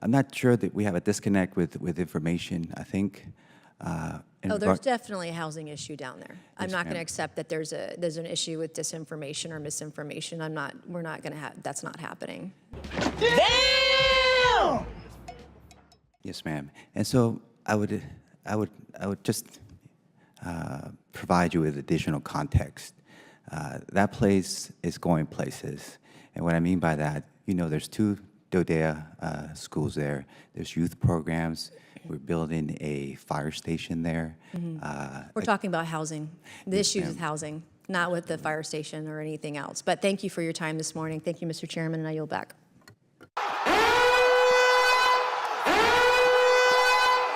I'm not sure that we have a disconnect with information, I think. There's definitely a housing issue down there. I'm Yes, not going to ma'am. accept that there's an issue with disinformation or misinformation. We're not going to have, that's not happening. Damn! Yes, ma'am. And so I would just provide you with additional context. That place is going places. And what I mean by that, you know, there's 2 Dodea schools there. There's youth programs. We're building a fire station there. We're talking about housing, the Yes, issues ma'am. with housing, not with the fire station or anything else. But thank you for your time this morning. Thank you, Mr. Chairman, and I yield back.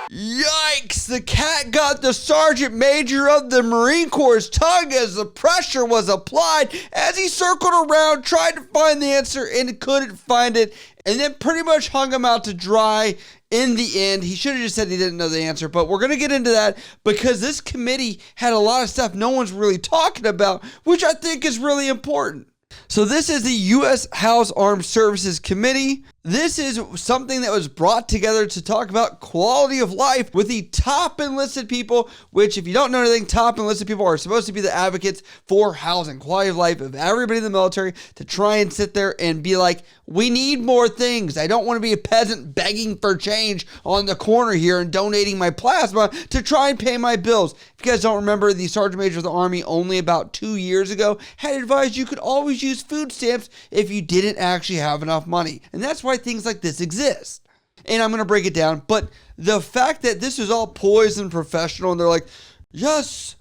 Yikes! The cat got the Sergeant Major of the Marine Corps' tongue as the pressure was applied as he circled around, tried to find the answer and couldn't find it, and then pretty much hung him out to dry in the end. He should have just said he didn't know the answer, but we're going to get into that because this committee had a lot of stuff no one's really talking about, which I think is really important. So this is the U.S. House Armed Services Committee. This is something that was brought together to talk about quality of life with the top enlisted people, which if you don't know anything, top enlisted people are supposed to be the advocates for housing, quality of life of everybody in the military, to try and sit there and be like, we need more things. I don't want to be a peasant begging for change on the corner here and donating my plasma to try and pay my bills. If you guys don't remember, the Sergeant Major of the Army only about 2 years ago had advised you could always use food stamps if you didn't actually have enough money. And that's why things like this exist. And I'm going to break it down. But the fact that this is all poised and professional, and they're like, yes,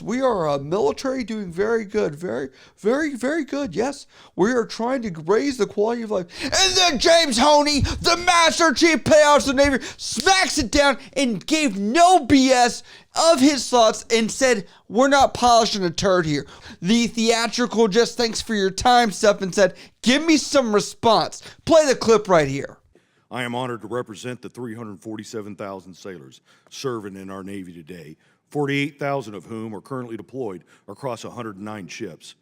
we are a military doing very good. Very, very, very good. Yes, we are trying to raise the quality of life. And then James Honey, the Master Chief Payouts of the Navy, smacks it down and gave no BS of his thoughts and said, we're not polishing a turd here. The theatrical just thanks for your time stuff and said, give me some response. Play the clip right here. I am honored to represent the 347,000 sailors serving in our Navy today, 48,000 of whom are currently deployed across 109 ships.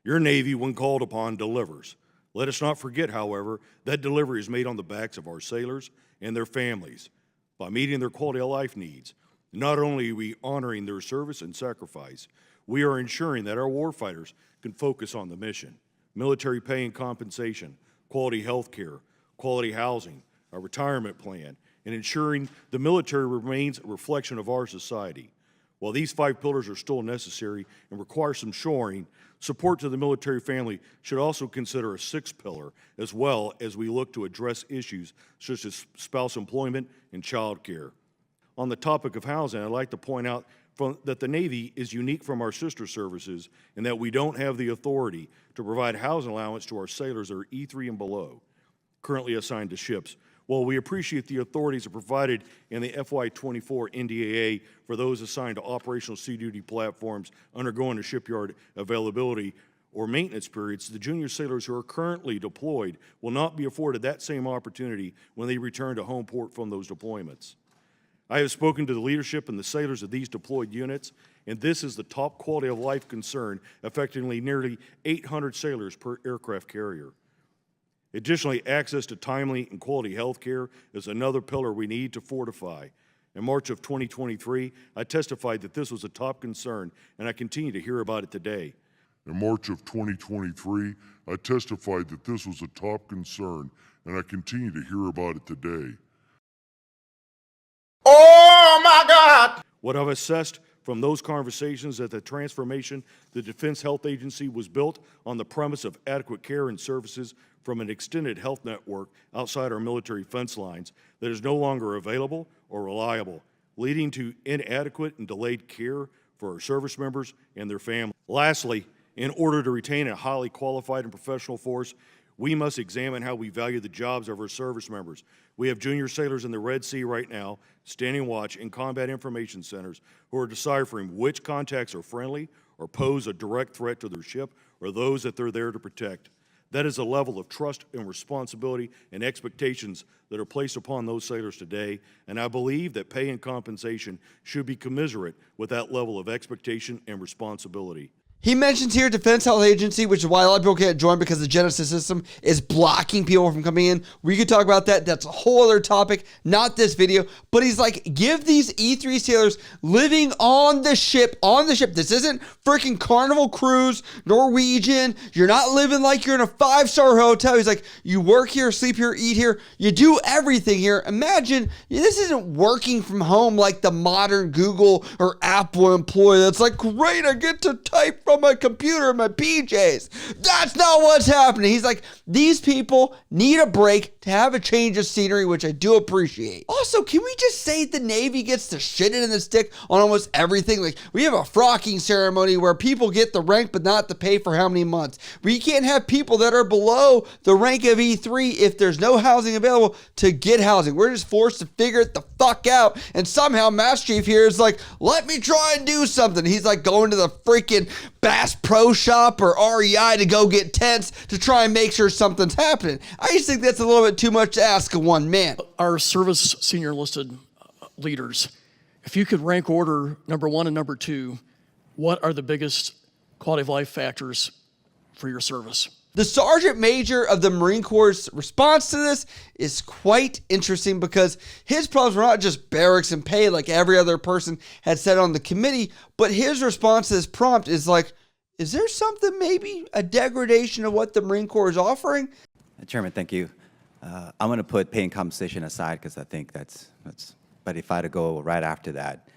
Your Navy, when called upon, delivers. Let us not forget, however, that delivery is made on the backs of our sailors and their families by meeting their quality of life needs. Not only are we honoring their service and sacrifice, we are ensuring that our warfighters can focus on the mission, military pay and compensation, quality health care, quality housing, a retirement plan, and ensuring the military remains a reflection of our society. While these 5 pillars are still necessary and require some shoring, support to the military family should also consider a 6th pillar, as well as we look to address issues such as spouse employment and child care. On the topic of housing, I'd like to point out that the Navy is unique from our sister services in that we don't have the authority to provide housing allowance to our sailors that are E3 and below, currently assigned to ships. While we appreciate the authorities provided in the FY24 NDAA for those assigned to operational sea duty platforms undergoing a shipyard availability or maintenance periods, the junior sailors who are currently deployed will not be afforded that same opportunity when they return to home port from those deployments. I have spoken to the leadership and the sailors of these deployed units, and this is the top quality of life concern affecting nearly 800 sailors per aircraft carrier. Additionally, access to timely and quality health care is another pillar we need to fortify. In March of 2023, I testified that this was a top concern, and I continue to hear about it today. In March of 2023, I testified that this was a top concern, and I continue to hear about it today. Oh my God! What I've assessed from those conversations that the transformation, the Defense Health Agency was built on the premise of adequate care and services from an extended health network outside our military fence lines that is no longer available or reliable, leading to inadequate and delayed care for our service members and their families. Lastly, in order to retain a highly qualified and professional force, we must examine how we value the jobs of our service members. We have junior sailors in the Red Sea right now, standing watch in combat information centers, who are deciphering which contacts are friendly or pose a direct threat to their ship or those that they're there to protect. That is a level of trust and responsibility and expectations that are placed upon those sailors today, and I believe that pay and compensation should be commensurate with that level of expectation and responsibility. He mentions here Defense Health Agency, which is why a lot of people can't join because the Genesis system is blocking people from coming in. We could talk about that. That's a whole other topic, not this video. But he's like, give these E3 sailors living on the ship. This isn't freaking Carnival Cruise, Norwegian. You're not living like you're in a 5-star hotel. He's like, you work here, sleep here, eat here. You do everything here. Imagine this isn't working from home like the modern Google or Apple employee that's like, great, I get to type from my computer in my PJs. That's not what's happening. He's like, these people need a break to have a change of scenery, which I do appreciate. Also, can we just say the Navy gets to shit in the stick on almost everything? Like, we have a frocking ceremony where people get the rank but not the pay for how many months. We can't have people that are below the rank of E3 if there's no housing available to get housing. We're just forced to figure it the fuck out. And somehow Master Chief here is like, let me try and do something. He's like going to the freaking Bass Pro Shop or REI to go get tents to try and make sure something's happening. I just think that's a little bit too much to ask of one man. Our service senior enlisted leaders, if you could rank order number 1 and number 2, what are the biggest quality of life factors for your service? The Sergeant Major of the Marine Corps' response to this is quite interesting because his problems were not just barracks and pay like every other person had said on the committee, but his response to this prompt is like, is there something, maybe a degradation of what the Marine Corps is offering? Chairman, thank you. I'm going to put pay and compensation aside because I think that's. But if I had to go right after that,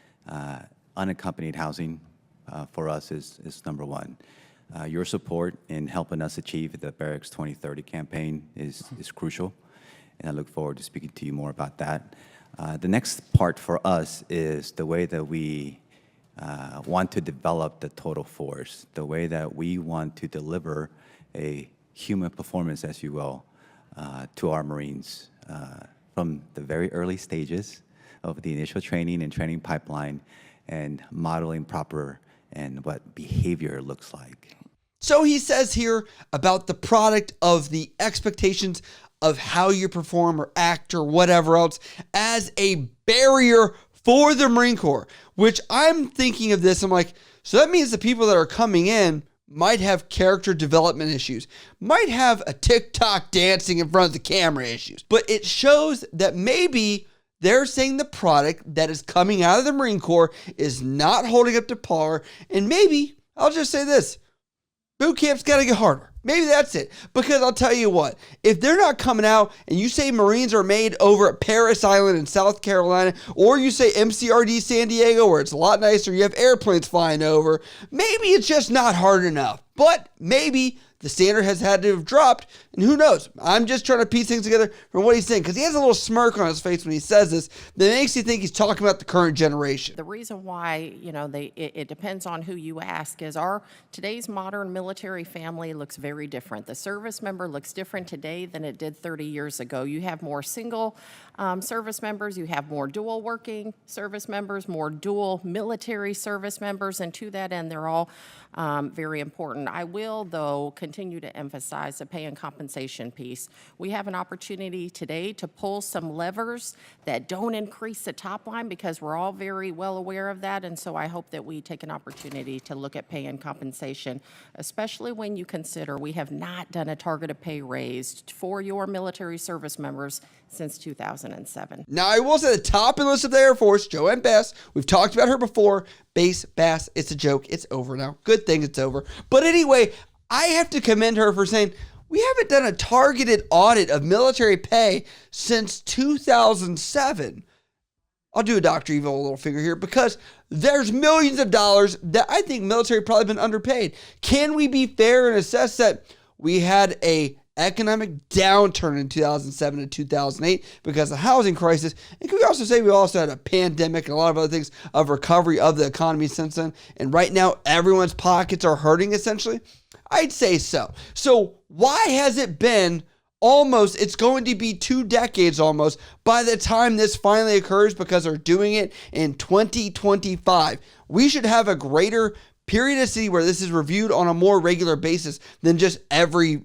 unaccompanied housing for us is number one. Your support in helping us achieve the Barracks 2030 campaign is crucial, and I look forward to speaking to you more about that. The next part for us is the way that we want to develop the total force, the way that we want to deliver a human performance, as you will, to our Marines from the very early stages of the initial training and training pipeline and modeling proper and what behavior looks like. So he says here about the product of the expectations of how you perform or act or whatever else as a barrier for the Marine Corps, which I'm thinking of this. I'm like, so that means the people that are coming in might have character development issues, might have a TikTok dancing in front of the camera issues, but it shows that maybe they're saying the product that is coming out of the Marine Corps is not holding up to par. And maybe, I'll just say this, boot camp's got to get harder. Maybe that's it. Because I'll tell you what, if they're not coming out and you say Marines are made over at Parris Island in South Carolina, or you say MCRD San Diego where it's a lot nicer, you have airplanes flying over, maybe it's just not hard enough. But maybe the standard has had to have dropped, and who knows? I'm just trying to piece things together from what he's saying, because he has a little smirk on his face when he says this that makes you think he's talking about the current generation. The reason why, it depends on who you ask is today's modern military family looks very different. The service member looks different today than it did 30 years ago. You have more single service members, you have more dual working service members, more dual military service members, and to that end, they're all very important. I will, though, continue to emphasize the pay and compensation piece. We have an opportunity today to pull some levers that don't increase the top line because we're all very well aware of that, and so I hope that we take an opportunity to look at pay and compensation, especially when you consider we have not done a targeted pay raise for your military service members since 2007. Now, I will say the top enlisted of the Air Force, Joanne Bass, we've talked about her before. Bass, it's a joke. It's over now. Good thing it's over. But anyway, I have to commend her for saying, we haven't done a targeted audit of military pay since 2007. I'll do a Dr. Evil little figure here because there's millions of dollars that I think military probably been underpaid. Can we be fair and assess that we had a economic downturn in 2007 and 2008 because of the housing crisis? And can we also say we also had a pandemic and a lot of other things of recovery of the economy since then? And right now, everyone's pockets are hurting essentially? I'd say so. So why has it been it's going to be 2 decades almost by the time this finally occurs because they're doing it in 2025. We should have a greater periodicity where this is reviewed on a more regular basis than just every,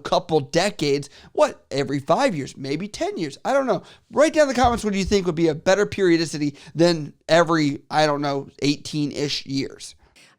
couple decades. What, every 5 years, maybe 10 years? I don't know. Write down in the comments what do you think would be a better periodicity than every, 18-ish years.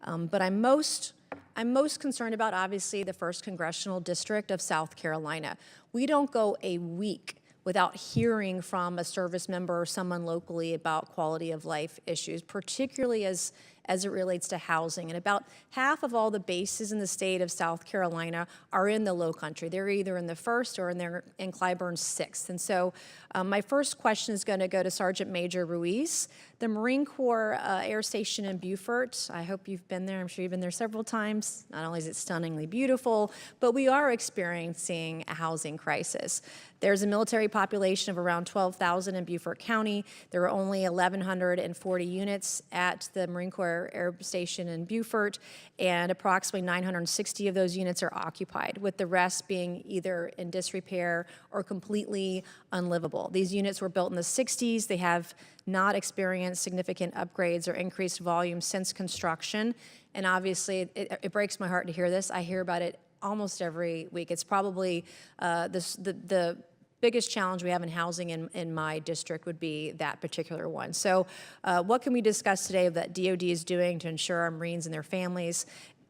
But I'm most I'm most concerned about, obviously, the 1st Congressional District of South Carolina. We don't go a week without hearing from a service member or someone locally about quality of life issues, particularly as it relates to housing. And about half of all the bases in the state of South Carolina are in the Low Country. They're either in the 1st or in Clyburn's 6th. And so my first question is going to go to Sergeant Major Ruiz. The Marine Corps Air Station in Beaufort, I hope you've been there. I'm sure you've been there several times. Not only is it stunningly beautiful, but we are experiencing a housing crisis. There's a military population of around 12,000 in Beaufort County. There are only 1,140 units at the Marine Corps Air Station in Beaufort, and approximately 960 of those units are occupied, with the rest being either in disrepair or completely unlivable. These units were built in the 60s. They have not experienced significant upgrades or increased volume since construction, and obviously it breaks my heart to hear this. I hear about it almost every week. It's probably the biggest challenge we have in housing in my district would be that particular one. So what can we discuss today that DOD is doing to ensure our Marines and their families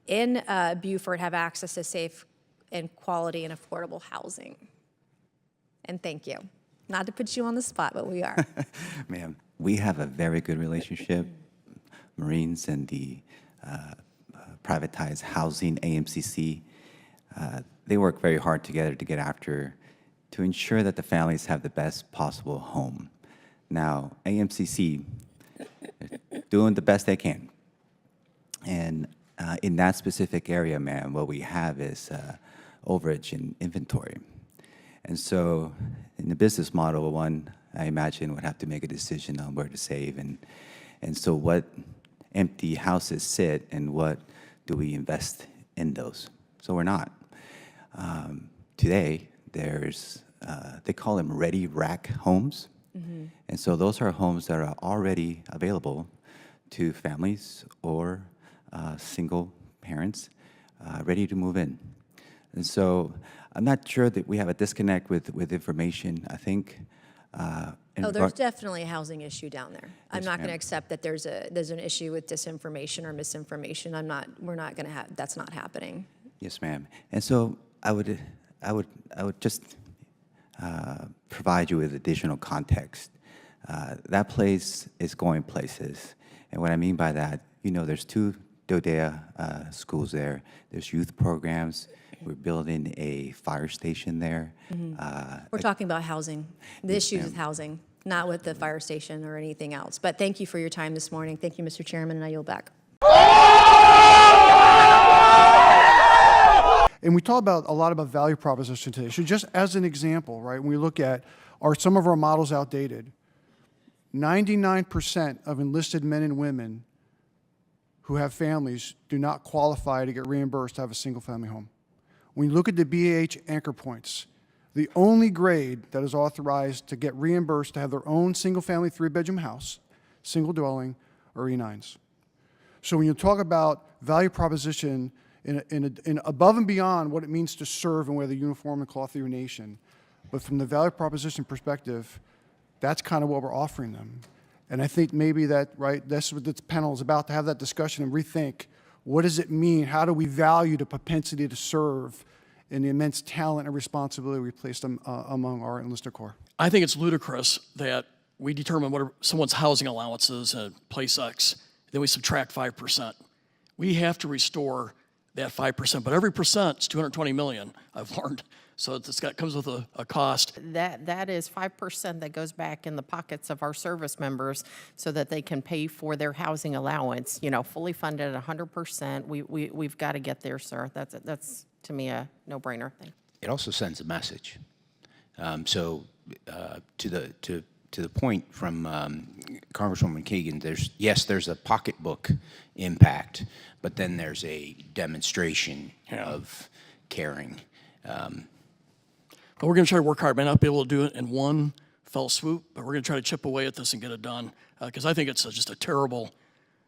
in Beaufort have access to safe and quality and affordable housing? And thank you. Not to put you on the spot, but we are. Ma'am, we have a very good relationship, Marines and the privatized housing, AMCC. They work very hard together to ensure that the families have the best possible home. Now, AMCC, they're doing the best they can. And in that specific area, ma'am, what we have is overage in inventory. And so in the business model, one, I imagine, would have to make a decision on where to save. And so what empty houses sit and what do we invest in those? So we're not. Today, there's, they call them ready rack homes. Mm-hmm. And so those are homes that are already available to families or single parents ready to move in. And so I'm not sure that we have a disconnect with information. I think. There's definitely a housing issue down there. I'm not going to accept that there's an issue with disinformation or misinformation. We're not going to have, that's not happening. Yes, ma'am. And so I would just provide you with additional context. That place is going places. And what I mean by that, there's 2 DODEA schools there. There's youth programs. We're building a fire station there. Mm-hmm. We're talking about housing, the issues with housing, not with the fire station or anything else. But thank you for your time this morning. Thank you, Mr. Chairman, and I yield back. And we talk a lot about value proposition today. So just as an example, right, when we look at, are some of our models outdated? 99% of enlisted men and women who have families do not qualify to get reimbursed to have a single-family home. When you look at the BAH anchor points, the only grade that is authorized to get reimbursed to have their own single-family 3-bedroom house, single dwelling, are E9s. So when you talk about value proposition in above and beyond what it means to serve and wear the uniform and cloth of your nation, but from the value proposition perspective, that's kind of what we're offering them. And I think maybe that, right, that's what this panel is about, to have that discussion and rethink, what does it mean? How do we value the propensity to serve and the immense talent and responsibility we place among our enlisted corps? I think it's ludicrous that we determine what are someone's housing allowances at place X, then we subtract 5%. We have to restore that 5%, but every percent is $220 million, I've learned. So comes with a cost. That is 5% that goes back in the pockets of our service members so that they can pay for their housing allowance, fully funded at 100%. We've got to get there, sir. That's to me a no-brainer thing. It also sends a message. To the point from Congresswoman Kagan, there's a pocketbook impact, but then there's a demonstration of caring. But we're going to try to work hard. May not be able to do it in one fell swoop, but we're going to try to chip away at this and get it done, because I think it's just a terrible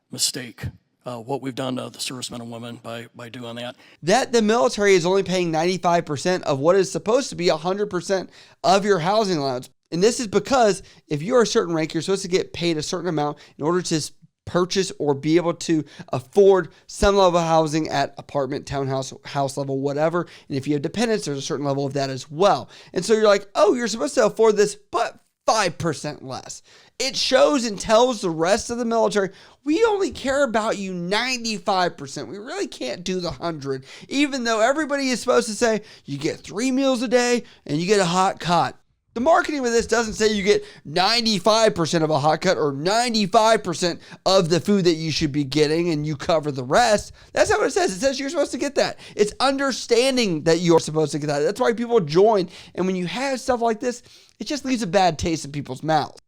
mistake, what we've done to the servicemen and women by doing that. That the military is only paying 95% of what is supposed to be 100% of your housing allowance. And this is because if you're a certain rank, you're supposed to get paid a certain amount in order to purchase or be able to afford some level of housing at apartment, townhouse, house level, whatever. And if you have dependents, there's a certain level of that as well. And so you're like, oh, you're supposed to afford this, but 5% less. It shows and tells the rest of the military, we only care about you 95%. We really can't do the 100, even though everybody is supposed to say you get 3 meals a day and you get a hot cot. The marketing with this doesn't say you get 95% of a hot cut or 95% of the food that you should be getting and you cover the rest. That's not what it says. It says you're supposed to get that. It's understanding that you're supposed to get that. That's why people join. And when you have stuff like this, it just leaves a bad taste in people's mouths.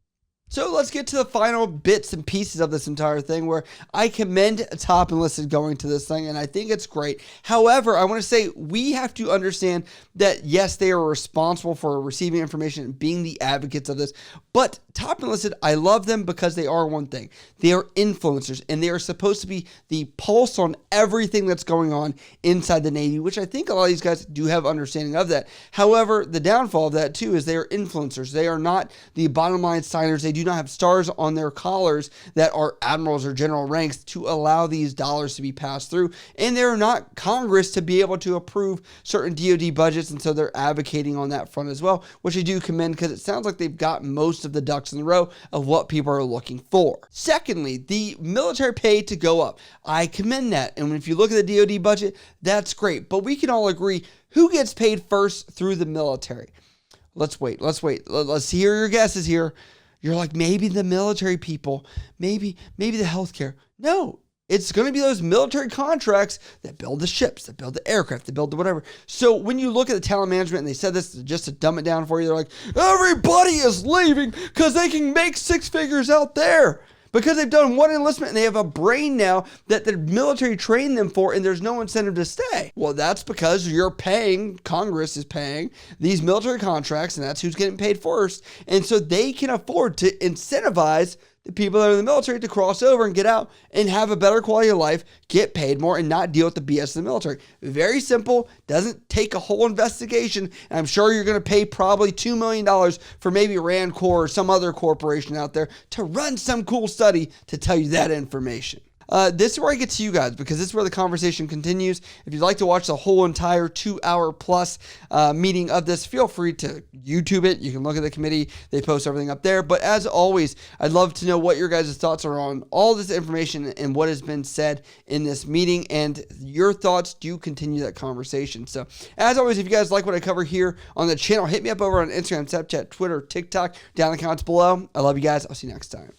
So let's get to the final bits and pieces of this entire thing, where I commend Top Enlisted going to this thing, and I think it's great. However, I want to say we have to understand that, yes, they are responsible for receiving information and being the advocates of this, but Top Enlisted, I love them because they are one thing. They are influencers, and they are supposed to be the pulse on everything that's going on inside the Navy, which I think a lot of these guys do have understanding of that. However, the downfall of that, too, is they are influencers. They are not the bottom line signers. They do not have stars on their collars that are admirals or general ranks to allow these dollars to be passed through. And they're not Congress to be able to approve certain DoD budgets, and so they're advocating on that front as well, which I do commend because it sounds like they've got most of the ducks in a row of what people are looking for. Secondly, the military pay to go up. I commend that. And if you look at the DoD budget, that's great. But we can all agree who gets paid first through the military. Let's wait. Let's hear your guesses here. You're like, maybe the military people, maybe the healthcare. No, it's going to be those military contracts that build the ships, that build the aircraft, that build the whatever. So when you look at the talent management, and they said this just to dumb it down for you, they're like, everybody is leaving because they can make 6 figures out there. Because they've done one enlistment and they have a brain now that the military trained them for, and there's no incentive to stay. Well, that's because you're paying, Congress is paying these military contracts, and that's who's getting paid first. And so they can afford to incentivize the people that are in the military to cross over and get out and have a better quality of life, get paid more, and not deal with the BS of the military. Very simple, doesn't take a whole investigation. And I'm sure you're going to pay probably $2 million for maybe Rand Corps or some other corporation out there to run some cool study to tell you that information. This is where I get to you guys, because this is where the conversation continues. If you'd like to watch the whole entire 2-hour plus meeting of this, feel free to YouTube it. You can look at the committee. They post everything up there. But as always, I'd love to know what your guys' thoughts are on all this information and what has been said in this meeting. And your thoughts do continue that conversation. So as always, if you guys like what I cover here on the channel, hit me up over on Instagram, Snapchat, Twitter, TikTok, down in the comments below. I love you guys. I'll see you next time.